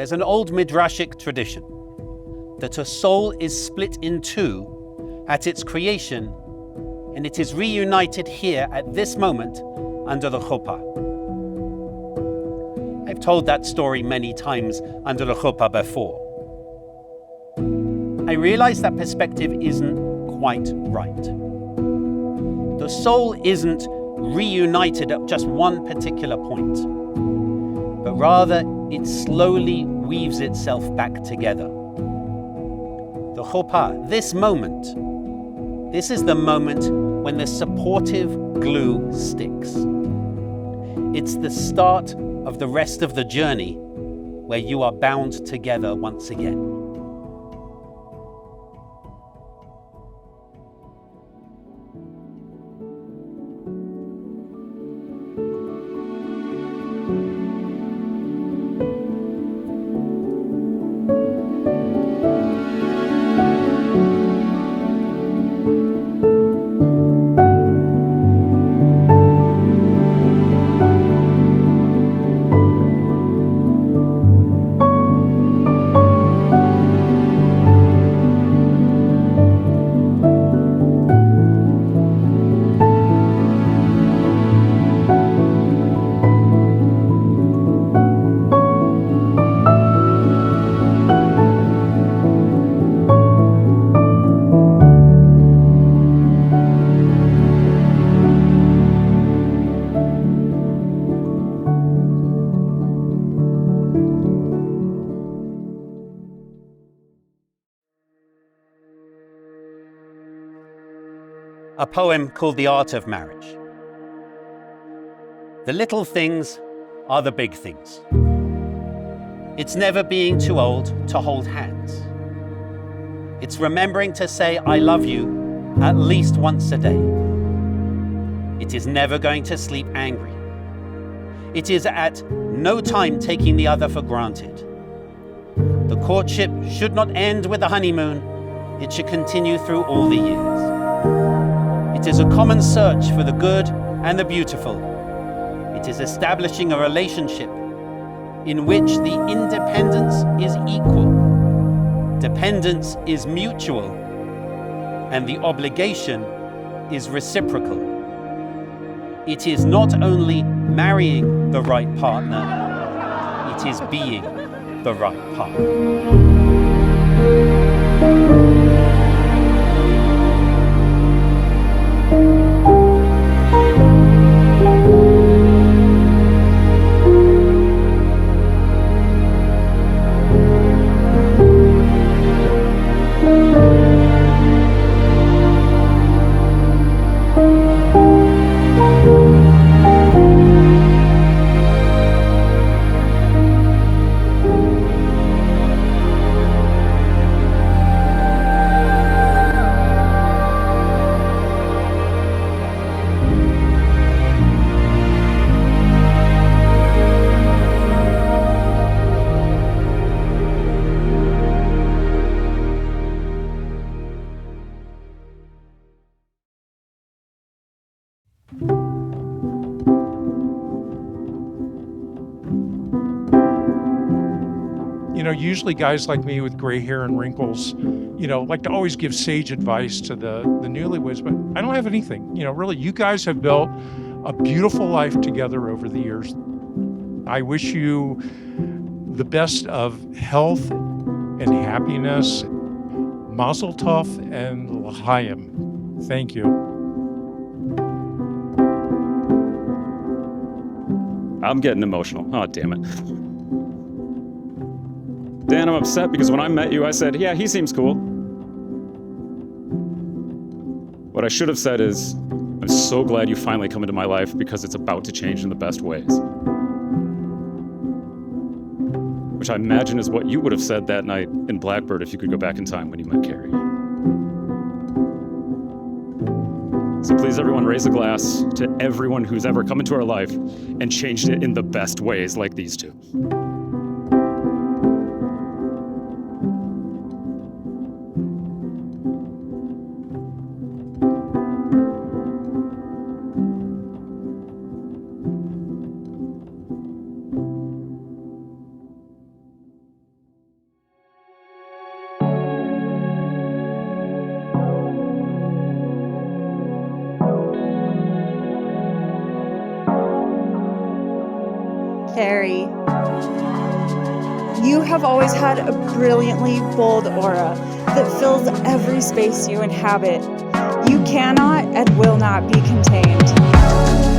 There's an old midrashic tradition that a soul is split in two at its creation, and it is reunited here at this moment under the chuppah. I've told that story many times under the chuppah before. I realize that perspective isn't quite right. The soul isn't reunited at just one particular point, but rather it slowly weaves itself back together. The chuppah, this moment, this is the moment when the supportive glue sticks. It's the start of the rest of the journey where you are bound together once again. A poem called The Art of Marriage. The little things are the big things. It's never being too old to hold hands. It's remembering to say I love you at least once a day. It is never going to sleep angry. It is at no time taking the other for granted. The courtship should not end with the honeymoon. It should continue through all the years. It is a common search for the good and the beautiful. It is establishing a relationship in which the independence is equal, dependence is mutual, and the obligation is reciprocal. It is not only marrying the right partner, it is being the right partner. Usually guys like me with gray hair and wrinkles, like to always give sage advice to the newlyweds, but I don't have anything. Really, you guys have built a beautiful life together over the years. I wish you the best of health and happiness. Mazel tov and l'chaim. Thank you. I'm getting emotional. Oh, damn it. Dan, I'm upset because when I met you, I said, yeah, he seems cool. What I should have said is, I'm so glad you finally come into my life because it's about to change in the best ways. Which I imagine is what you would have said that night in Blackbird if you could go back in time when you met Carey. So please, everyone, raise a glass to everyone who's ever come into our life and changed it in the best ways like these two. Carey. You have always had a brilliantly bold aura that fills every space you inhabit. You cannot and will not be contained.